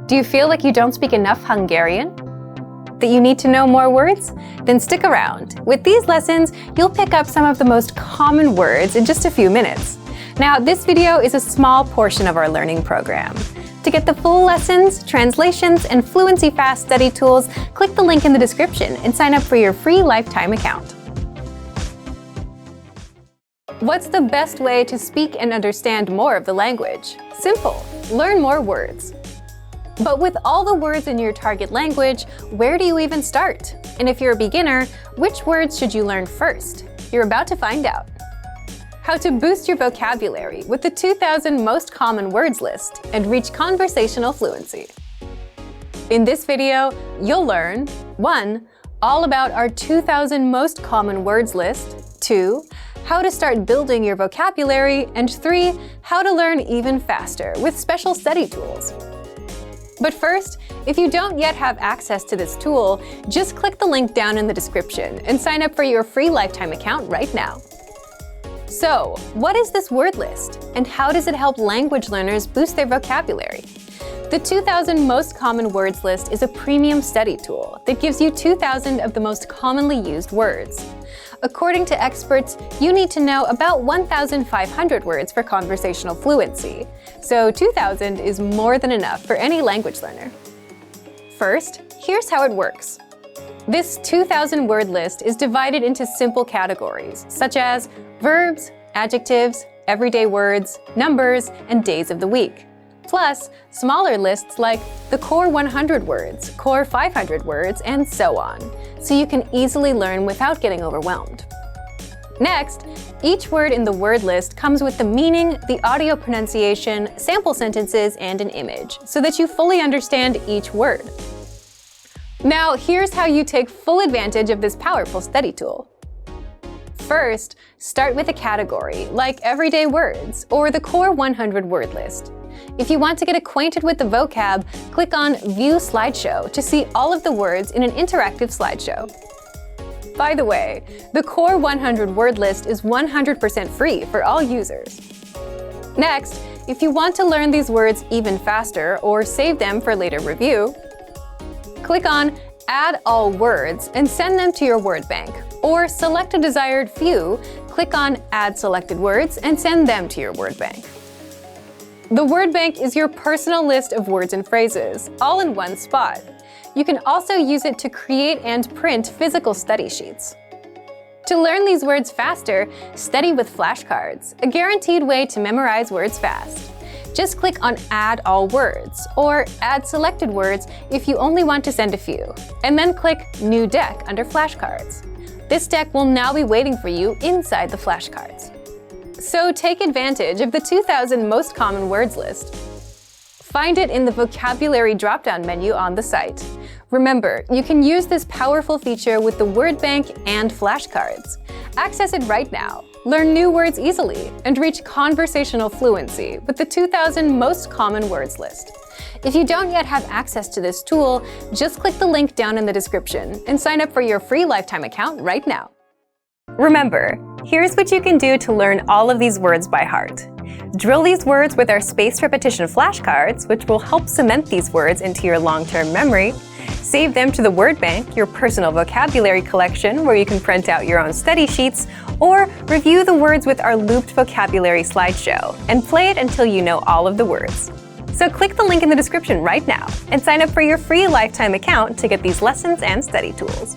Do you feel like you don't speak enough Hungarian? That you need to know more words? Then stick around. With these lessons, you'll pick up some of the most common words in just a few minutes. Now, this video is a small portion of our learning program. To get the full lessons, translations, and fluency fast study tools, click the link in the description and sign up for your free lifetime account. What's the best way to speak and understand more of the language? Simple. Learn more words. But with all the words in your target language, where do you even start? And if you're a beginner, which words should you learn first? You're about to find out. How to boost your vocabulary with the 2,000 most common words list and reach conversational fluency. In this video, you'll learn 1. All about our 2,000 most common words list, 2. How to start building your vocabulary, and 3. How to learn even faster with special study tools. But first, if you don't yet have access to this tool, just click the link down in the description and sign up for your free lifetime account right now. So, what is this word list, and how does it help language learners boost their vocabulary? The 2,000 most common words list is a premium study tool that gives you 2,000 of the most commonly used words. According to experts, you need to know about 1,500 words for conversational fluency, so 2,000 is more than enough for any language learner. First, here's how it works. This 2,000 word list is divided into simple categories, such as verbs, adjectives, everyday words, numbers, and days of the week. Plus, smaller lists like the core 100 words, core 500 words, and so on, so you can easily learn without getting overwhelmed. Next, each word in the word list comes with the meaning, the audio pronunciation, sample sentences, and an image, so that you fully understand each word. Now, here's how you take full advantage of this powerful study tool. First, start with a category, like everyday words, or the core 100 word list. If you want to get acquainted with the vocab, click on View Slideshow to see all of the words in an interactive slideshow. By the way, the core 100 word list is 100% free for all users. Next, if you want to learn these words even faster or save them for later review, click on Add All Words and send them to your word bank, or select a desired few, click on Add Selected Words and send them to your word bank. The word bank is your personal list of words and phrases, all in one spot. You can also use it to create and print physical study sheets. To learn these words faster, study with flashcards, a guaranteed way to memorize words fast. Just click on Add All Words, or Add Selected Words if you only want to send a few, and then click New Deck under Flashcards. This deck will now be waiting for you inside the flashcards. So take advantage of the 2,000 most common words list. Find it in the vocabulary drop-down menu on the site. Remember, you can use this powerful feature with the word bank and flashcards. Access it right now, learn new words easily, and reach conversational fluency with the 2,000 most common words list. If you don't yet have access to this tool, just click the link down in the description and sign up for your free lifetime account right now. Remember, here's what you can do to learn all of these words by heart. Drill these words with our spaced repetition flashcards, which will help cement these words into your long-term memory. Save them to the word bank, your personal vocabulary collection, where you can print out your own study sheets, or review the words with our looped vocabulary slideshow, and play it until you know all of the words. So click the link in the description right now and sign up for your free lifetime account to get these lessons and study tools.